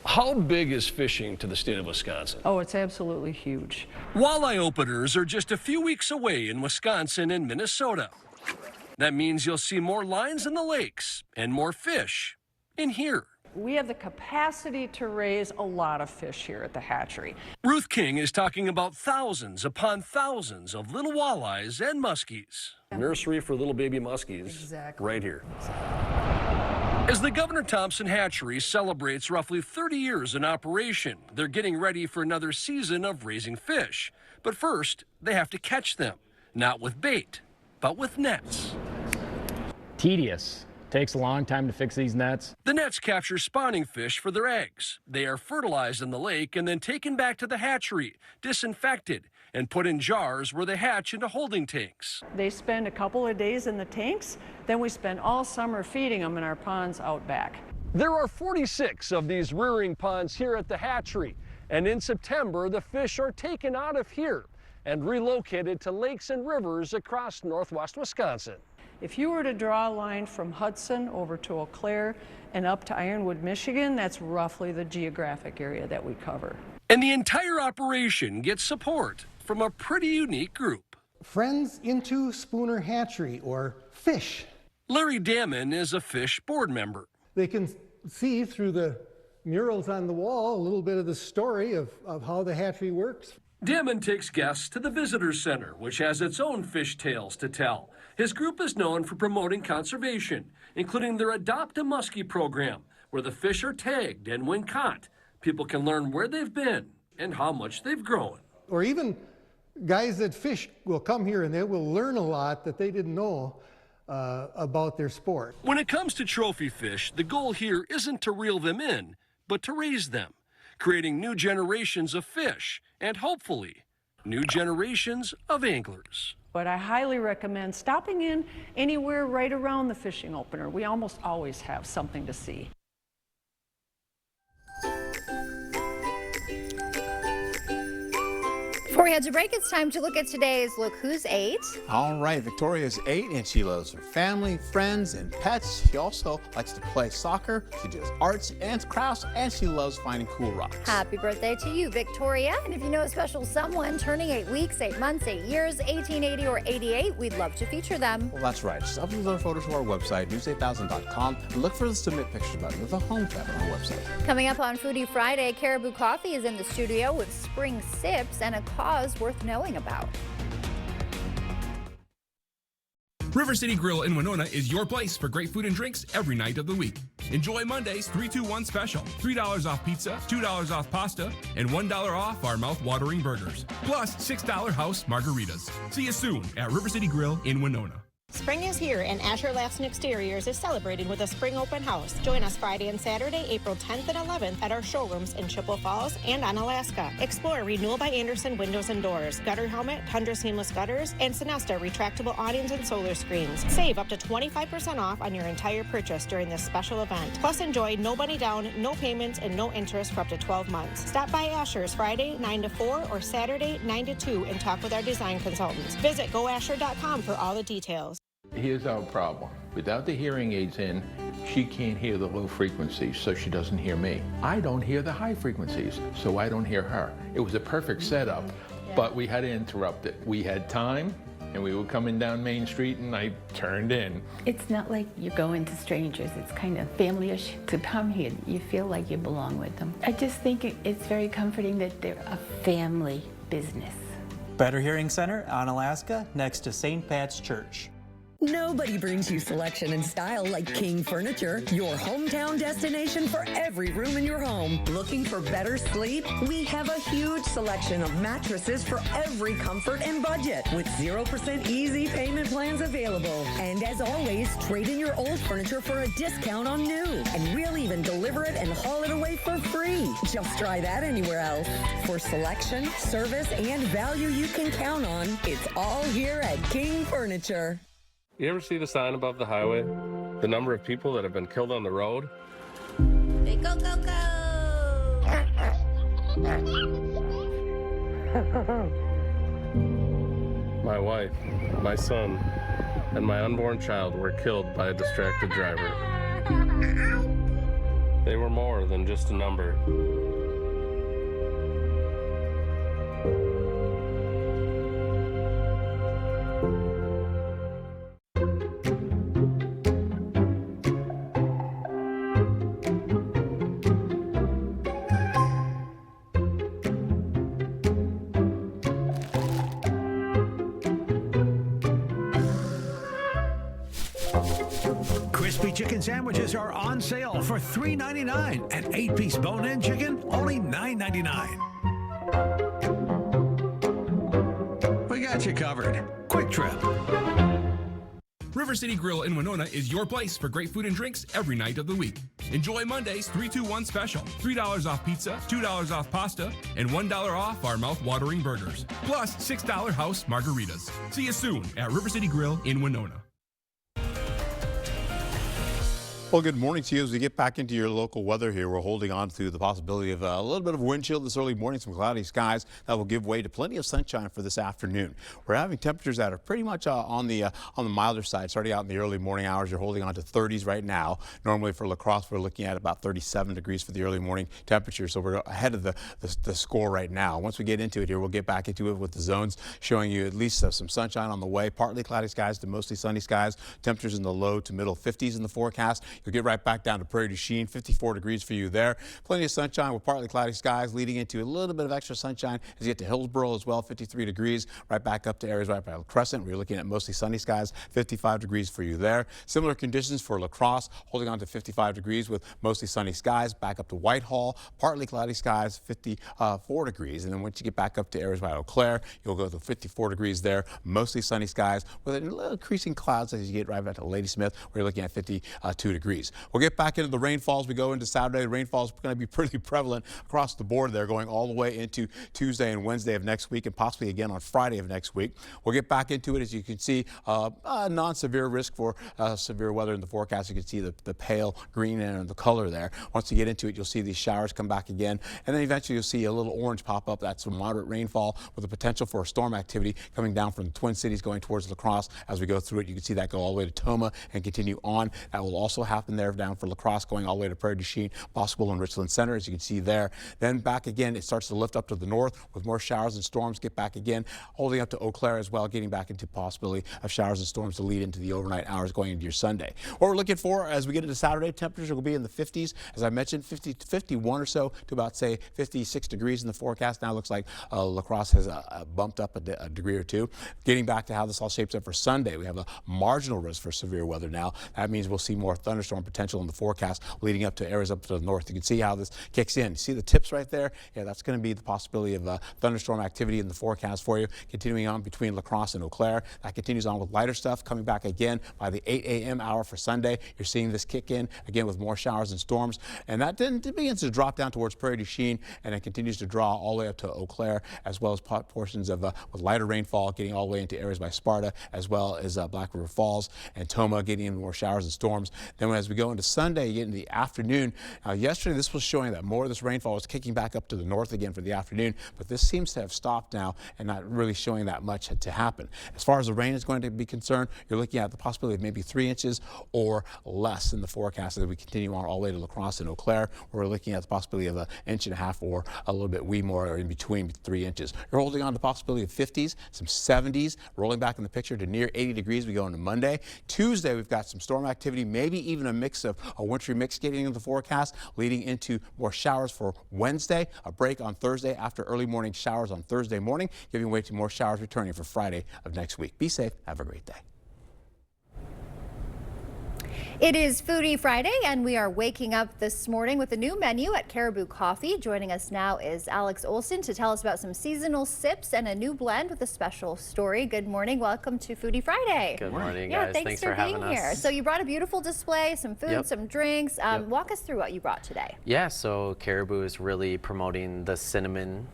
How big is fishing to the state of Wisconsin? Oh, it's absolutely huge. Walleye openers are just a few weeks away in Wisconsin and Minnesota. That means you'll see more lines in the lakes and more fish in here. We have the capacity to raise a lot of fish here at the hatchery. Ruth King is talking about thousands upon thousands of little walleyes and muskies. Nursery for little baby muskies. Exactly. Right here. As the Governor Thompson Hatchery celebrates roughly 30 years in operation, they're getting ready for another season of raising fish. But first, they have to catch them, not with bait, but with nets. Tedious. Takes a long time to fix these nets. The nets capture spawning fish for their eggs. They are fertilized in the lake and then taken back to the hatchery, disinfected, and put in jars where they hatch into holding tanks. They spend a couple of days in the tanks, then we spend all summer feeding them in our ponds out back. There are 46 of these rearing ponds here at the hatchery, and in September, the fish are taken out of here and relocated to lakes and rivers across northwest Wisconsin. If you were to draw a line from Hudson over to Eau Claire and up to Ironwood, Michigan, that's roughly the geographic area that we cover. And the entire operation gets support from a pretty unique group. Friends into Spooner Hatchery, or FISH. Larry Damon is a FISH board member. They can see through the murals on the wall a little bit of the story of how the hatchery works. Damon takes guests to the Visitor Center, which has its own fish tales to tell. His group is known for promoting conservation, including their Adopt a Muskie program, where the fish are tagged, and when caught, people can learn where they've been and how much they've grown. Or even guys that fish will come here and they will learn a lot that they didn't know about their sport. When it comes to trophy fish, the goal here isn't to reel them in, but to raise them, creating new generations of fish and hopefully new generations of anglers. But I highly recommend stopping in anywhere right around the fishing opener. We almost always have something to see. Before we head to break, it's time to look at today's Look Who's 8. All right, Victoria's 8, and she loves her family, friends, and pets. She also likes to play soccer. She does arts and crafts, and she loves finding cool rocks. Happy birthday to you, Victoria. And if you know a special someone turning 8 weeks, 8 months, 8 years, 18, 80, or 88, we'd love to feature them. Well, that's right. Just upload their photos to our website, news8000.com, and look for the Submit Picture button with the Home tab on our website. Coming up on Foodie Friday, Caribou Coffee is in the studio with spring sips and a cause worth knowing about. River City Grill in Winona is your place for great food and drinks every night of the week. Enjoy Monday's 3-2-1 special. $3 off pizza, $2 off pasta, and $1 off our mouth-watering burgers. Plus $6 house margaritas. See you soon at River City Grill in Winona. Spring is here, and Asher Lassen Exteriors is celebrating with a spring open house. Join us Friday and Saturday, April 10th and 11th at our showrooms in Chippewa Falls and Onalaska. Explore Renewal by Anderson Windows and Doors, Gutter Helmet, Tundra Seamless Gutters, and Sinesta retractable awnings and solar screens. Save up to 25% off on your entire purchase during this special event. Plus, enjoy no money down, no payments, and no interest for up to 12 months. Stop by Asher's Friday 9 to 4 or Saturday 9 to 2 and talk with our design consultants. Visit goasher.com for all the details. Here's our problem. Without the hearing aids in, she can't hear the low frequencies, so she doesn't hear me. I don't hear the high frequencies, so I don't hear her. It was a perfect setup, but we had to interrupt it. We had time, and we were coming down Main Street, and I turned in. It's not like you're going to strangers. It's kind of family-ish. To come here, you feel like you belong with them. I just think it's very comforting that they're a family business. Better Hearing Center, Onalaska, next to St. Pat's Church. Nobody brings you selection and style like King Furniture, your hometown destination for every room in your home. Looking for better sleep? We have a huge selection of mattresses for every comfort and budget with 0% easy payment plans available. And as always, trade in your old furniture for a discount on new. And we'll even deliver it and haul it away for free. Just try that anywhere else. For selection, service, and value you can count on, it's all here at King Furniture. You ever see the sign above the highway? The number of people that have been killed on the road? Hey, go, go, go! My wife, my son, and my unborn child were killed by a distracted driver. They were more than just a number. Crispy chicken sandwiches are on sale for $3.99 and 8-piece bone-in chicken only $9.99. We got you covered. Quick Trip. River City Grill in Winona is your place for great food and drinks every night of the week. Enjoy Monday's 3-2-1 special. $3 off pizza, $2 off pasta, and $1 off our mouth-watering burgers. Plus $6 house margaritas. See you soon at River City Grill in Winona. Well, good morning to you. As we get back into your local weather here, we're holding on to the possibility of a little bit of wind chill this early morning, some cloudy skies that will give way to plenty of sunshine for this afternoon. We're having temperatures that are pretty much on the milder side. Starting out in the early morning hours, you're holding on to 30s right now. Normally for La Crosse, we're looking at about 37 degrees for the early morning temperature, so we're ahead of the score right now. Once we get into it here, we'll get back into it with the zones showing you at least some sunshine on the way. Partly cloudy skies to mostly sunny skies. Temperatures in the low to middle 50s in the forecast. You'll get right back down to Prairie du Chien, 54 degrees for you there. Plenty of sunshine with partly cloudy skies leading into a little bit of extra sunshine as you get to Hillsboro as well, 53 degrees. Right back up to areas right by Crescent, where you're looking at mostly sunny skies, 55 degrees for you there. Similar conditions for La Crosse, holding on to 55 degrees with mostly sunny skies. Back up to Whitehall, partly cloudy skies, 54 degrees. And then once you get back up to areas by Eau Claire, you'll go to 54 degrees there, mostly sunny skies with a little increasing clouds as you get right back to Ladysmith, where you're looking at 52 degrees. We'll get back into the rainfall as we go into Saturday. The rainfall is going to be pretty prevalent across the board there, going all the way into Tuesday and Wednesday of next week and possibly again on Friday of next week. We'll get back into it. As you can see, non-severe risk for severe weather in the forecast. You can see the pale green and the color there. Once you get into it, you'll see these showers come back again, and then eventually you'll see a little orange pop up. That's some moderate rainfall with the potential for a storm activity coming down from the Twin Cities going towards La Crosse. As we go through it, you can see that go all the way to Toma and continue on. That will also happen there down for La Crosse, going all the way to Prairie du Chien, possible in Richland Center, as you can see there. Then back again, it starts to lift up to the north with more showers and storms. Get back again, holding up to Eau Claire as well, getting back into possibility of showers and storms to lead into the overnight hours going into your Sunday. What we're looking for as we get into Saturday, temperatures will be in the 50s. As I mentioned, 50 to 51 or so to about, say, 56 degrees in the forecast. Now it looks like La Crosse has bumped up a degree or two. Getting back to how this all shapes up for Sunday, we have a marginal risk for severe weather now. That means we'll see more thunderstorm potential in the forecast leading up to areas up to the north. You can see how this kicks in. See the tips right there? Yeah, that's going to be the possibility of thunderstorm activity in the forecast for you. Continuing on between La Crosse and Eau Claire. That continues on with lighter stuff coming back again by the 8 a.m. hour for Sunday. You're seeing this kick in again with more showers and storms. And that then begins to drop down towards Prairie du Chien, and it continues to draw all the way up to Eau Claire, as well as portions of with lighter rainfall getting all the way into areas by Sparta, as well as Black River Falls and Toma, getting in more showers and storms. Then as we go into Sunday, you get into the afternoon. Yesterday, this was showing that more of this rainfall was kicking back up to the north again for the afternoon, but this seems to have stopped now and not really showing that much to happen. As far as the rain is going to be concerned, you're looking at the possibility of maybe 3 inches or less in the forecast as we continue on all the way to La Crosse and Eau Claire, where we're looking at the possibility of 1.5 inches or a little bit more, or in between 3 inches. You're holding on to the possibility of 50s, some 70s, rolling back in the picture to near 80 degrees. We go into Monday. Tuesday, we've got some storm activity, maybe even a mix of a wintry mix getting into the forecast, leading into more showers for Wednesday, a break on Thursday after early morning showers on Thursday morning, giving way to more showers returning for Friday of next week. Be safe. Have a great day. It is Foodie Friday, and we are waking up this morning with a new menu at Caribou Coffee. Joining us now is Alex Olson to tell us about some seasonal sips and a new blend with a special story. Good morning. Welcome to Foodie Friday. Good morning, guys. Thanks for being here. So you brought a beautiful display, some food, some drinks. Walk us through what you brought today. Yeah, so Caribou is really promoting the cinnamon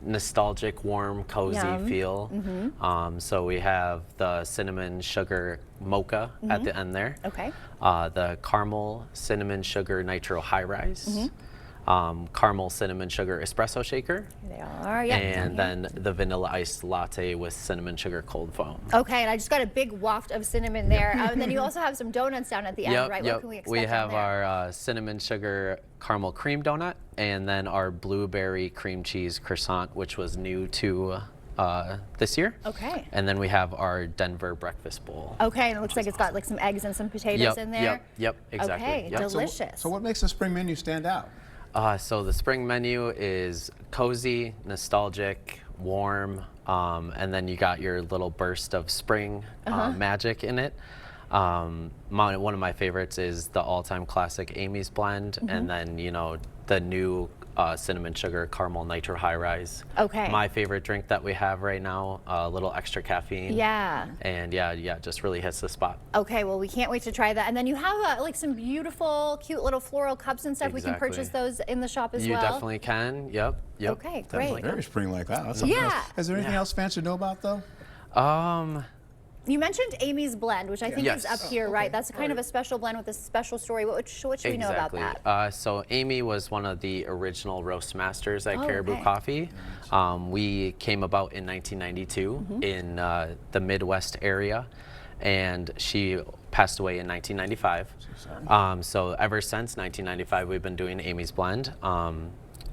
nostalgic, warm, cozy feel. So we have the cinnamon sugar mocha at the end there. Okay. The caramel cinnamon sugar nitro high rise. Caramel cinnamon sugar espresso shaker. They are, yeah. And then the vanilla iced latte with cinnamon sugar cold foam. Okay, and I just got a big waft of cinnamon there. And then you also have some donuts down at the end, right? What can we expect? We have our cinnamon sugar caramel cream donut, and then our blueberry cream cheese croissant, which was new to this year. Okay. And then we have our Denver breakfast bowl. Okay, and it looks like it's got like some eggs and some potatoes in there. Yep, exactly. Okay, delicious. So what makes the spring menu stand out? So the spring menu is cozy, nostalgic, warm, and then you got your little burst of spring magic in it. One of my favorites is the all-time classic Amy's blend, and then, you know, the new cinnamon sugar caramel nitro high rise. Okay. My favorite drink that we have right now, a little extra caffeine. Yeah. And yeah, just really hits the spot. Okay, well, we can't wait to try that. And then you have like some beautiful, cute little floral cups and stuff. We can purchase those in the shop as well. You definitely can. Yep. Okay, great. Very spring-like. Wow, that's something else. Is there anything else fans should know about, though? You mentioned Amy's Blend, which I think is up here, right? That's kind of a special blend with a special story. What should we know about that? So Amy was one of the original roast masters at Caribou okay. Coffee. We came about in 1992 in the Midwest area, and she passed away in 1995. So ever since 1995, we've been doing Amy's Blend.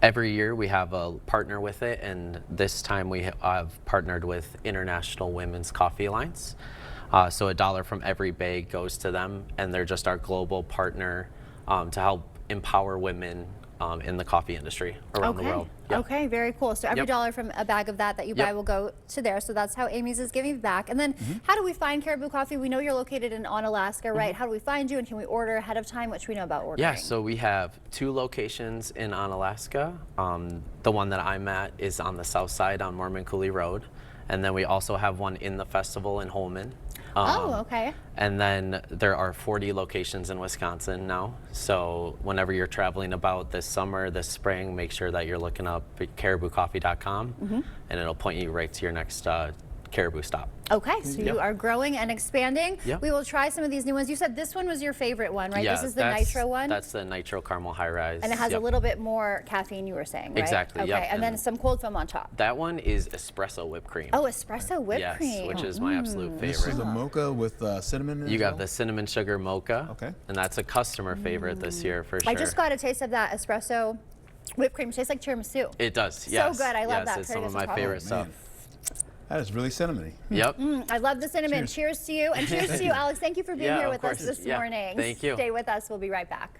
Every year we have a partner with it, and this time we have partnered with International Women's Coffee Alliance. So $1 from every bag goes to them, and they're just our global partner to help empower women in the coffee industry around the world. Yep. Okay, very cool. So every dollar from a bag of that you buy will go to there. So that's how Amy's is giving back. And then how do we find Caribou Coffee? We know you're located in Onalaska, right? How do we find you, and can we order ahead of time? What should we know about ordering? Yeah, so we have 2 locations in Onalaska. The one that I'm at is on the south side on Mormon Coulee Road. And then we also have one in the festival in Holman. Okay. And then there are 40 locations in Wisconsin now. So whenever you're traveling about this summer, this spring, make sure that you're looking up at cariboucoffee.com, and it'll point you right to your next Caribou stop. Okay, so you are growing and expanding. Yep. We will try some of these new ones. You said this one was your favorite one, right? Yeah, This is the nitro one? That's the nitro caramel high rise. And it has a little bit more caffeine, you were saying, right? Exactly, Okay, yep. and then some cold foam on top. That one is espresso whipped cream. Oh, espresso whipped cream. Yes, which is my absolute favorite. This is the mocha with cinnamon in it. You got the cinnamon sugar mocha. Okay. And that's a customer favorite this year for sure. I just got a taste of that espresso whipped cream. It tastes like tiramisu. It does, So yes. good, I love that. It's some of my favorite stuff. That is really cinnamony. Yep. I love the cinnamon. Cheers to you. And cheers to you, Alex. Thank you for being here with us this Yeah. morning. Thank you. Stay with us. We'll be right back.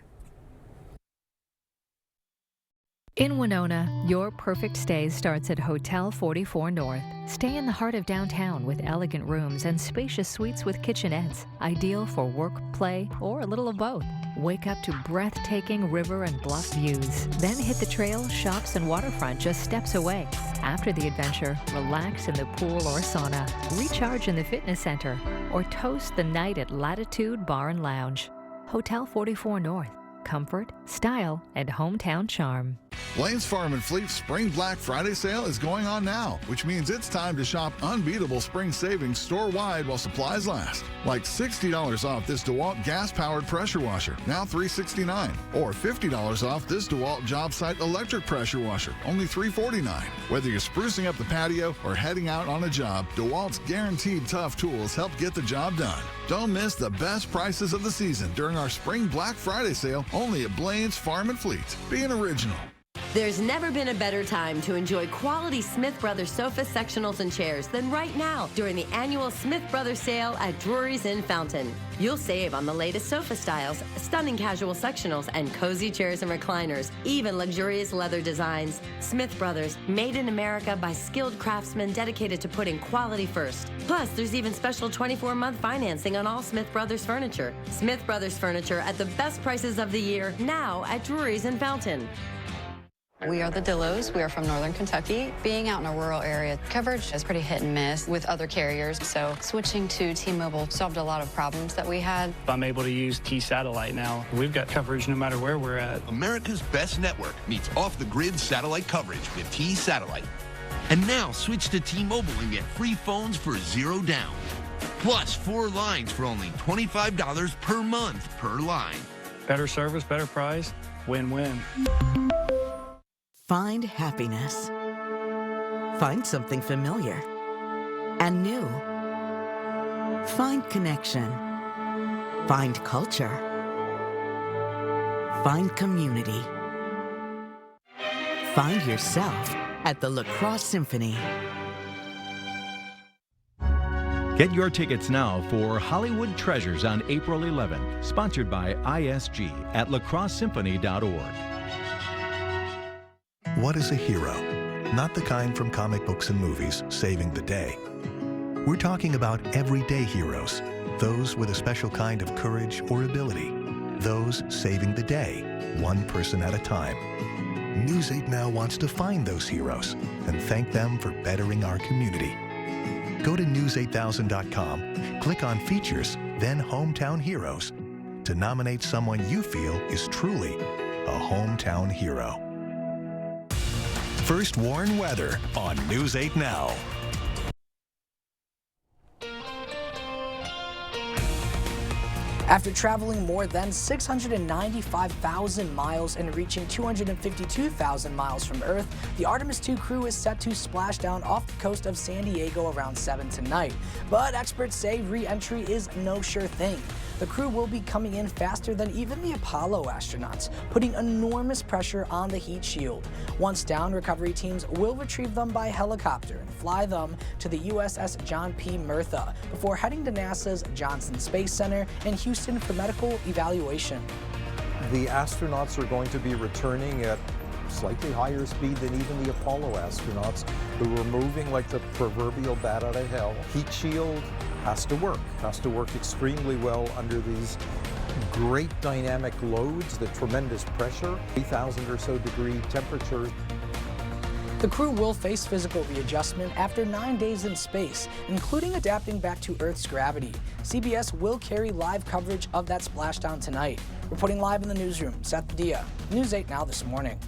In Winona, your perfect stay starts at Hotel 44 North. Stay in the heart of downtown with elegant rooms and spacious suites with kitchenettes, ideal for work, play, or a little of both. Wake up to breathtaking river and bluff views. Then hit the trail, shops, and waterfront just steps away. After the adventure, relax in the pool or sauna, recharge in the fitness center, or toast the night at Latitude Bar and Lounge. Hotel 44 North. Comfort, style, and hometown charm. Blaine's Farm and Fleet's Spring Black Friday sale is going on now, which means it's time to shop unbeatable spring savings store-wide while supplies last. Like $60 off this DeWalt gas-powered pressure washer, now $369. Or $50 off this DeWalt job site electric pressure washer, only $349. Whether you're sprucing up the patio or heading out on a job, DeWalt's guaranteed tough tools help get the job done. Don't miss the best prices of the season during our Spring Black Friday sale only at Blaine's Farm and Fleet. Be an original. There's never been a better time to enjoy quality Smith Brothers sofa sectionals and chairs than right now during the annual Smith Brothers sale at Drury's in Fountain. You'll save on the latest sofa styles, stunning casual sectionals, and cozy chairs and recliners, even luxurious leather designs. Smith Brothers, made in America by skilled craftsmen dedicated to putting quality first. Plus, there's even special 24-month financing on all Smith Brothers furniture. Smith Brothers furniture at the best prices of the year, now at Drury's in Fountain. We are the Dillows. We are from Northern Kentucky. Being out in a rural area, coverage is pretty hit and miss with other carriers. So switching to T-Mobile solved a lot of problems that we had. I'm able to use T-Satellite now. We've got coverage no matter where we're at. America's best network meets off-the-grid satellite coverage with T-Satellite. And now switch to T-Mobile and get free phones for $0 down. Plus 4 lines for only $25 per month per line. Better service, better price, win-win. Find happiness. Find something familiar and new. Find connection. Find culture. Find community. Find yourself at the La Crosse Symphony. Get your tickets now for Hollywood Treasures on April 11th, sponsored by ISG at lacrossesymphony.org. What is a hero? Not the kind from comic books and movies, saving the day. We're talking about everyday heroes, those with a special kind of courage or ability, those saving the day, one person at a time. News 8 Now wants to find those heroes and thank them for bettering our community. Go to news8000.com, click on Features, then Hometown Heroes to nominate someone you feel is truly a hometown hero. First Warn Weather on News 8 Now. After traveling more than 695,000 miles and reaching 252,000 miles from Earth, the Artemis II crew is set to splash down off the coast of San Diego around 7 tonight. But experts say re-entry is no sure thing. The crew will be coming in faster than even the Apollo astronauts, putting enormous pressure on the heat shield. Once down, recovery teams will retrieve them by helicopter and fly them to the USS John P. Murtha before heading to NASA's Johnson Space Center in Houston for medical evaluation. The astronauts are going to be returning at slightly higher speed than even the Apollo astronauts, who were moving like the proverbial bat out of hell. Heat shield has to work extremely well under these great dynamic loads, the tremendous pressure, 3,000 or so degree temperature. The crew will face physical readjustment after 9 days in space, including adapting back to Earth's gravity. CBS will carry live coverage of that splashdown tonight. Reporting live in the newsroom, Seth Padilla, News 8 Now this morning.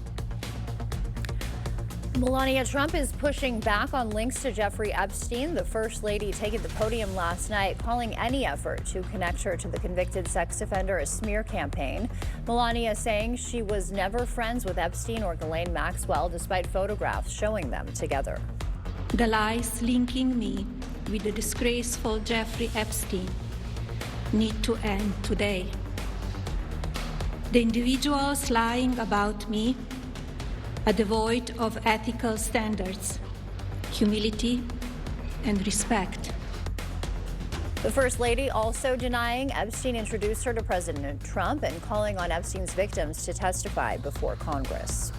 Melania Trump is pushing back on links to Jeffrey Epstein. The First Lady taking the podium last night, calling any effort to connect her to the convicted sex offender a smear campaign. Melania saying she was never friends with Epstein or Ghislaine Maxwell, despite photographs showing them together. The lies linking me with the disgraceful Jeffrey Epstein need to end today. The individuals lying about me are devoid of ethical standards, humility, and respect. The First Lady also denying Epstein introduced her to President Trump and calling on Epstein's victims to testify before Congress.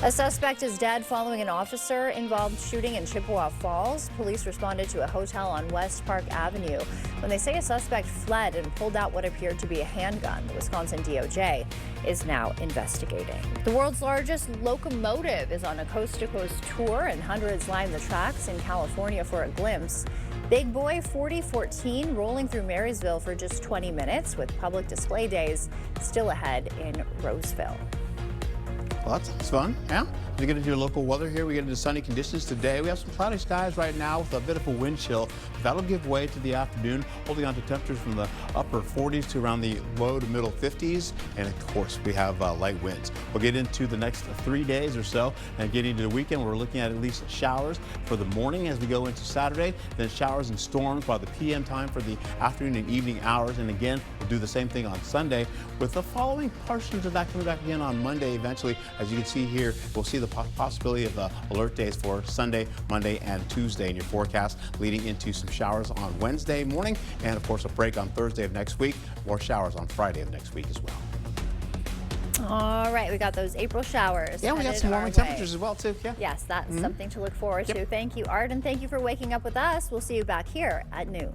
A suspect is dead following an officer-involved shooting in Chippewa Falls. Police responded to a hotel on West Park Avenue when they say a suspect fled and pulled out what appeared to be a handgun. The Wisconsin DOJ is now investigating. The world's largest locomotive is on a coast-to-coast tour, and hundreds line the tracks in California for a glimpse. Big Boy 4014 rolling through Marysville for just 20 minutes, with public display days still ahead in Roseville. Well, that sounds fun, yeah? We get into your local weather here. We get into sunny conditions today. We have some cloudy skies right now with a bit of a wind chill. That'll give way to the afternoon, holding on to temperatures from the upper 40s to around the low to middle 50s. And of course, we have light winds. We'll get into the next 3 days or so and getting into the weekend. We're looking at least showers for the morning as we go into Saturday, then showers and storms by the PM time for the afternoon and evening hours. And again, we'll do the same thing on Sunday with the following portions of that coming back again on Monday eventually. As you can see here, we'll see the possibility of alert days for Sunday, Monday, and Tuesday in your forecast, leading into some showers on Wednesday morning, and of course a break on Thursday of next week. More showers on Friday of next week as well. All right, we got those April showers. Yeah, we got some warming temperatures as well too. Yeah. Yes, that's something to look forward to. Thank you, Art, and thank you for waking up with us. We'll see you back here at noon.